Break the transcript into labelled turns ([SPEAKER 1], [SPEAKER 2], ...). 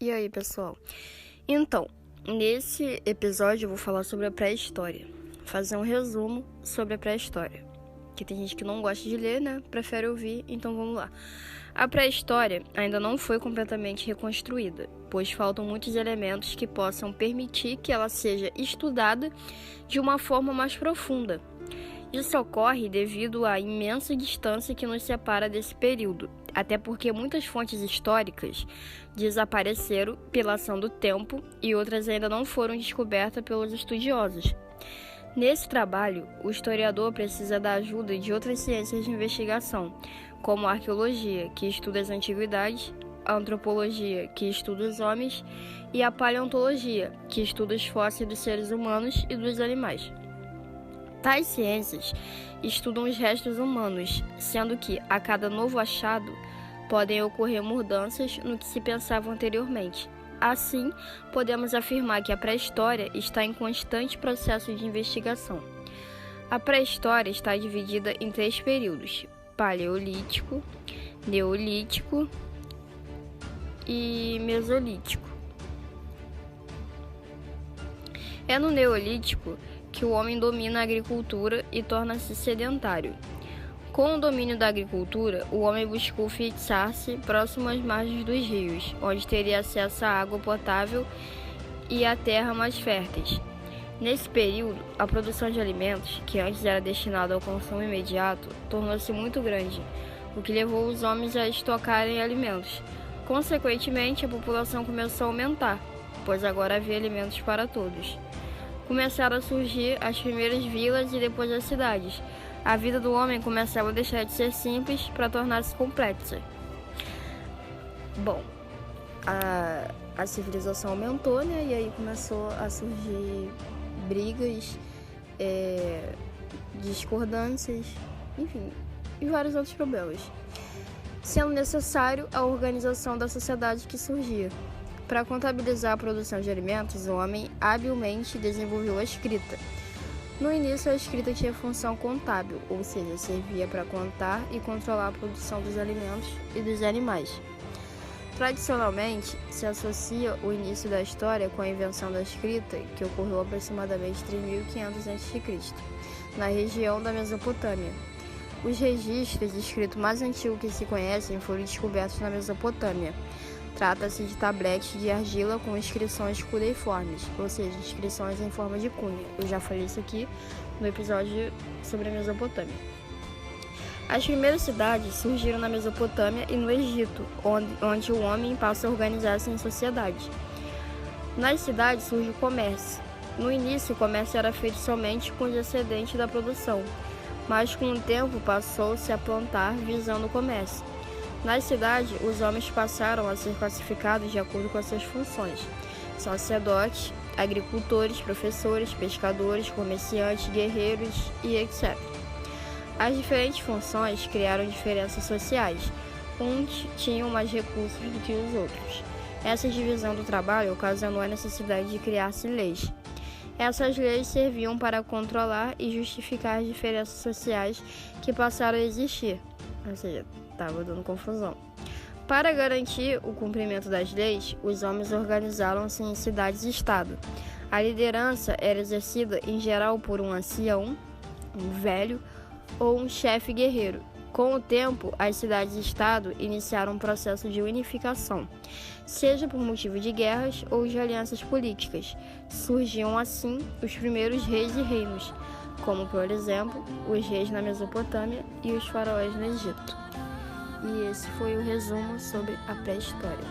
[SPEAKER 1] E aí, pessoal? Então, nesse episódio eu vou falar sobre a pré-história. Fazer um resumo sobre a pré-história. Que tem gente que não gosta de ler, né? Prefere ouvir, então vamos lá. A pré-história ainda não foi completamente reconstruída, pois faltam muitos elementos que possam permitir que ela seja estudada de uma forma mais profunda. Isso ocorre devido à imensa distância que nos separa desse período, até porque muitas fontes históricas desapareceram pela ação do tempo e outras ainda não foram descobertas pelos estudiosos. Nesse trabalho, o historiador precisa da ajuda de outras ciências de investigação, como a arqueologia, que estuda as antiguidades, a antropologia, que estuda os homens, e a paleontologia, que estuda os fósseis dos seres humanos e dos animais. Tais ciências estudam os restos humanos, sendo que, a cada novo achado, podem ocorrer mudanças no que se pensava anteriormente. Assim, podemos afirmar que a pré-história está em constante processo de investigação. A pré-história está dividida em 3 períodos: Paleolítico, Neolítico e Mesolítico. É no Neolítico que o homem domina a agricultura e torna-se sedentário. Com o domínio da agricultura, o homem buscou fixar-se próximo às margens dos rios, onde teria acesso à água potável e à terra mais férteis. Nesse período, a produção de alimentos, que antes era destinada ao consumo imediato, tornou-se muito grande, o que levou os homens a estocarem alimentos. Consequentemente, a população começou a aumentar, pois agora havia alimentos para todos. Começaram a surgir as primeiras vilas e depois as cidades. A vida do homem começava a deixar de ser simples para tornar-se complexa. Bom, a civilização aumentou, né? E aí começou a surgir brigas, discordâncias, enfim, e vários outros problemas. Sendo necessário a organização da sociedade que surgia. Para contabilizar a produção de alimentos, o homem habilmente desenvolveu a escrita. No início, a escrita tinha função contábil, ou seja, servia para contar e controlar a produção dos alimentos e dos animais. Tradicionalmente, se associa o início da história com a invenção da escrita, que ocorreu aproximadamente 3.500 a.C., na região da Mesopotâmia. Os registros de escrito mais antigos que se conhecem foram descobertos na Mesopotâmia. Trata-se de tabletes de argila com inscrições cuneiformes, ou seja, inscrições em forma de cunha. Eu já falei isso aqui no episódio sobre a Mesopotâmia. As primeiras cidades surgiram na Mesopotâmia e no Egito, onde o homem passa a organizar-se em sociedade. Nas cidades surge o comércio. No início, o comércio era feito somente com os excedentes da produção, mas com o tempo passou-se a plantar visando o comércio. Nas cidades, os homens passaram a ser classificados de acordo com as suas funções: sacerdotes, agricultores, professores, pescadores, comerciantes, guerreiros e etc. As diferentes funções criaram diferenças sociais. Uns tinham mais recursos do que os outros. Essa divisão do trabalho ocasionou a necessidade de criar-se leis. Essas leis serviam para controlar e justificar as diferenças sociais que passaram a existir. Ou seja, estava dando confusão. Para garantir o cumprimento das leis, os homens organizaram-se em cidades-estado. A liderança era exercida em geral por um ancião, um velho ou um chefe guerreiro. Com o tempo, as cidades-estado iniciaram um processo de unificação, seja por motivo de guerras ou de alianças políticas. Surgiam assim os primeiros reis e reinos, como, por exemplo, os reis na Mesopotâmia e os faraós no Egito. E esse foi o resumo sobre a pré-história.